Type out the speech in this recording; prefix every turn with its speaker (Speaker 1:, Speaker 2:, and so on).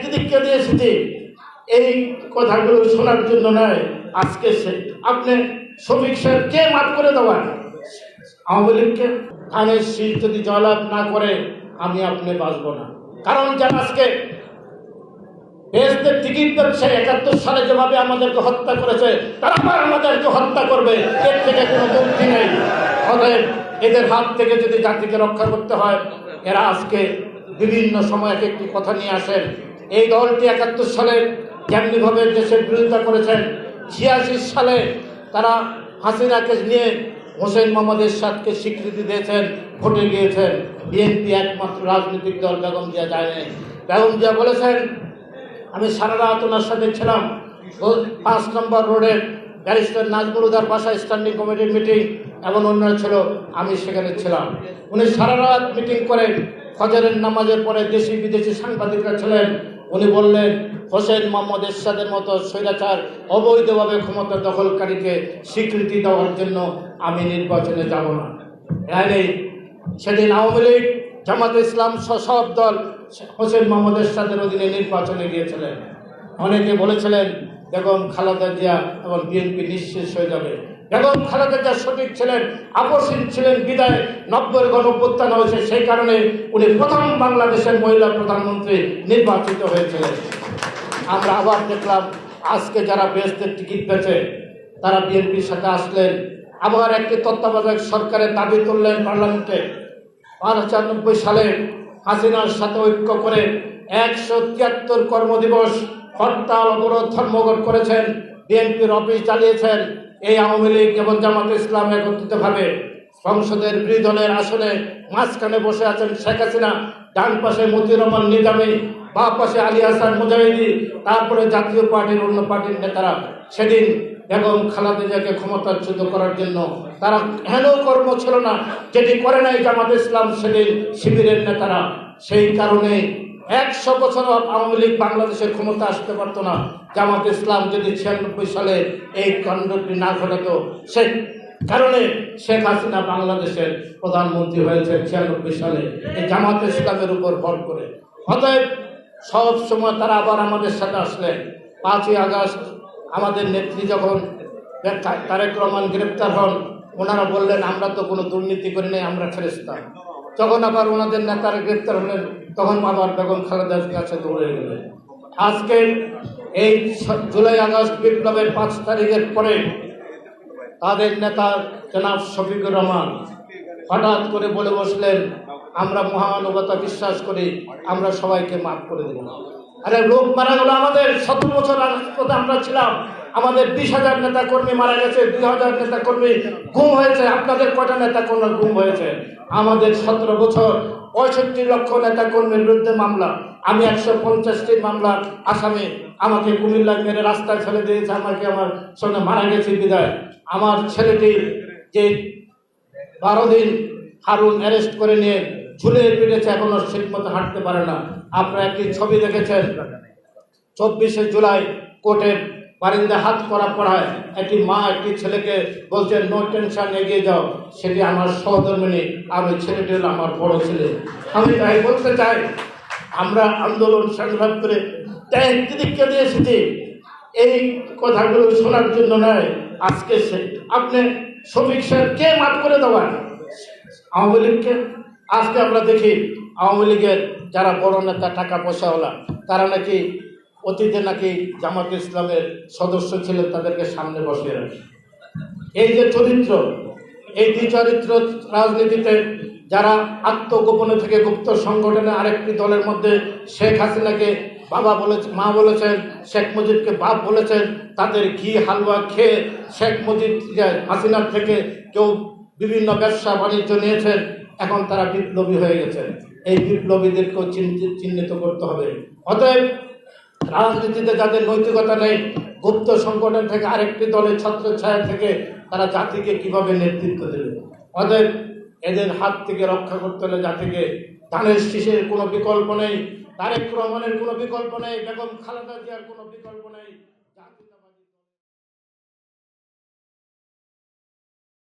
Speaker 1: প্রতিক্রিয়া দিয়ে এসেছি এই কথাগুলো শোনার জন্য নয়। আজকে আপনি শফিক সাহেব কে মাফ করে দেওয়া আওয়ামী লীগকে? ধানের শীষ যদি জয়লাভ না করে আমি আপনি বাঁচব না। কারণ যারা আজকে বেহেশতের টিকিট পাচ্ছে ৭১ সালে যেভাবে আমাদেরকে হত্যা করেছে তারা আবার আমাদেরকে হত্যা করবে, এর থেকে কোনো মুক্তি নেই। অতএব এদের হাত থেকে যদি জাতিকে রক্ষা করতে হয়, এরা আজকে বিভিন্ন সময় এক একটি কথা নিয়ে আসেন। এই দলটি ৭১ সালে যেমনিভাবে দেশের বিরোধিতা করেছেন, ৮৬ সালে তারা হাসিনাকে নিয়ে হোসেন মোহাম্মদ এরশাদকে স্বীকৃতি দিয়েছেন, ভোটে গিয়েছেন। বিএনপি একমাত্র রাজনৈতিক দল, বেগম জিয়া যায়নি। বেগম জিয়া বলেছেন, আমি সারা রাত ওনার সাথে ছিলাম ৫ নম্বর রোডের ব্যারিস্টার নাজমুল হুদার বাসায় স্ট্যান্ডিং কমিটির মিটিং, এবং অন্যরা ছিল, আমি সেখানে ছিলাম। উনি সারা রাত মিটিং করে ফজরের নামাজের পরে দেশি বিদেশি সাংবাদিকরা ছিলেন। উনি বললেন, হোসেন মোহাম্মদ এরশাদের মতো স্বৈরাচার অবৈধভাবে ক্ষমতা দখলকারীকে স্বীকৃতি দেওয়ার জন্য আমি নির্বাচনে যাব না। সেদিন আওয়ামী লীগ, জামাতে ইসলাম সব দল হোসেন মোহাম্মদ এরশাদের অধীনে নির্বাচনে গিয়েছিলেন। অনেকে বলেছিলেন বেগম খালেদা জিয়া এবং বিএনপি নিঃশেষ হয়ে যাবে। বেগম খালেদা জিয়া সঠিক ছিলেন, আপসীন ছিলেন, বিদায় ৯০ গণঅভ্যুত্থান হয়েছে, সেই কারণে উনি প্রথম বাংলাদেশের মহিলা প্রধানমন্ত্রী নির্বাচিত হয়েছিলেন। আমরা আবার দেখলাম আজকে যারা বেহেশতের টিকিট পেয়েছে তারা বিএনপির সাথে আসলেন, আবার একটি তত্ত্বাবধায়ক সরকারের দাবি তুললেন পার্লামেন্টে। ৯৫ সালে হাসিনার সাথে ঐক্য করে ১৭৩ কর্মদিবস হরতাল, অবরোধ, ধর্মঘট করেছেন, বিএনপির অফিস চালিয়েছেন। এই আওয়ামী লীগ এবং জামাতে ইসলাম একত্রিতভাবে সংসদের বিরোধী দলের আসনে মাঝখানে বসে আছেন শেখ হাসিনা, ডান পাশে মতিউর রহমান নিজামী, বাঁ পাশে আলী হাসান মুজাহিদি, তারপরে জাতীয় পার্টির অন্য পার্টির নেতারা। সেদিন বেগম খালেদা জিয়াকে ক্ষমতাচ্যুত করার জন্য তারা হেন কর্ম ছিল না যেটি করে নাই জামাতে ইসলাম, সেদিন শিবিরের নেতারা। সেই কারণে ১০০ বছর আওয়ামী লীগ বাংলাদেশের ক্ষমতা আসতে পারত না জামাতে ইসলাম যদি ৯৬ সালে এই কাণ্ডটি না ঘটাতো। সে কারণে শেখ হাসিনা বাংলাদেশের প্রধানমন্ত্রী হয়েছে ৯৬ সালে এই জামাতে ইসলামের উপর ভর করে। অতএব সব সময় তারা আবার আমাদের সাথে আসলেন। ৫ই আগস্ট আমাদের নেত্রী যখন তারেক রহমান গ্রেপ্তার হন, ওনারা বললেন আমরা তো কোনো দুর্নীতি করি নাই, আমরা ফেরেশতা। যখন আবার ওনাদের নেতারা গ্রেপ্তার হলেন তখন আবার বেগম খালেদার কাছে দৌড়ে গেলেন। আজকে এই জুলাই আগস্ট বিপ্লবের ৫ তারিখের পরে তাদের নেতা জনাব শফিকুর রহমান হঠাৎ করে বলে বসলেন, আমরা মহামানবতা বিশ্বাস করি, আমরা সবাইকে মাফ করে দেব। আরে লোক মারা গেল, আমাদের ১৭ বছর আগে আমরা ছিলাম, আমাদের ২০,০০০ নেতা কর্মী মারা গেছে, ২,০০০ নেতা কর্মী গুম হয়েছে। আপনাদের কটা নেতা কর্মী গুম হয়েছে? আমাদের ১৭ বছর ৬৫ লক্ষ নেতা কর্মীর বিরুদ্ধে মামলা। আমি ১৫০টি মামলার আসামি। আমাকে কুমিল্লায় মেরে রাস্তায় ফেলে দিয়েছে, আমাকে আমার সঙ্গে মারা গেছে বিদায়। আমার ছেলেটি যে ১২ দিন হারুন অ্যারেস্ট করে নিয়ে ঝুলে পেরেছে, এখনো ঠিক মতো হাঁটতে পারে না। আপনারা একটি ছবি দেখেছেন, ২৪শে জুলাই কোর্টের বারিন্দা হাত করা পড়ায় একটি মা একটি ছেলেকে বলছেন নো টেনশন, এগিয়ে যাও। সেটি আমার সহধর্মিনী, আর ওই ছেলেটি হলো আমার বড় ছেলে। আমি তাই বলতে চাই, আমরা আন্দোলন সংগ্রাম করে ত্যাগ প্রতিক্রিয়া দিয়ে এসেছি এই কথাগুলো শোনার জন্য নয়। আজকে আপনি শফিক সাহেব কে মাফ করে দেওয়া আওয়ামী লীগকে? আজকে আমরা দেখি আওয়ামী লীগের যারা বড় নেতা, টাকা পয়সাওয়ালা, তারা নাকি অতীতে নাকি জামাতে ইসলামের সদস্য ছিলেন, তাদেরকে সামনে বসিয়ে রাখে। এই যে চরিত্র, এই দ্বিচরিত্র রাজনীতিতে যারা আত্মগোপনে থেকে গুপ্ত সংগঠনে আরেকটি দলের মধ্যে শেখ হাসিনাকে বাবা বলেছে, মা বলেছেন, শেখ মুজিবকে বাপ বলেছেন, তাদের ঘি হালুয়া খেয়ে শেখ মুজিব হাসিনার থেকে কেউ বিভিন্ন ব্যবসা বাণিজ্য নিয়েছেন, এখন তারা বিপ্লবী হয়ে গেছেন। এই বিপ্লবীদেরকেও চিহ্নিত করতে হবে। অতএব রাজনীতিতে যাদের নৈতিকতা নেই, গুপ্ত সংগঠন থেকে আরেকটি দলের ছত্রছায়া থেকে তারা জাতিকে কিভাবে নেতৃত্ব দেবে? অতএব এদের হাত থেকে রক্ষা করতে হলে জাতিকে ধানের শীষের কোনো বিকল্প নেই, তারেক রহমানের কোনো বিকল্প নেই, বেগম খালেদা জিয়ার কোনো বিকল্প নেই।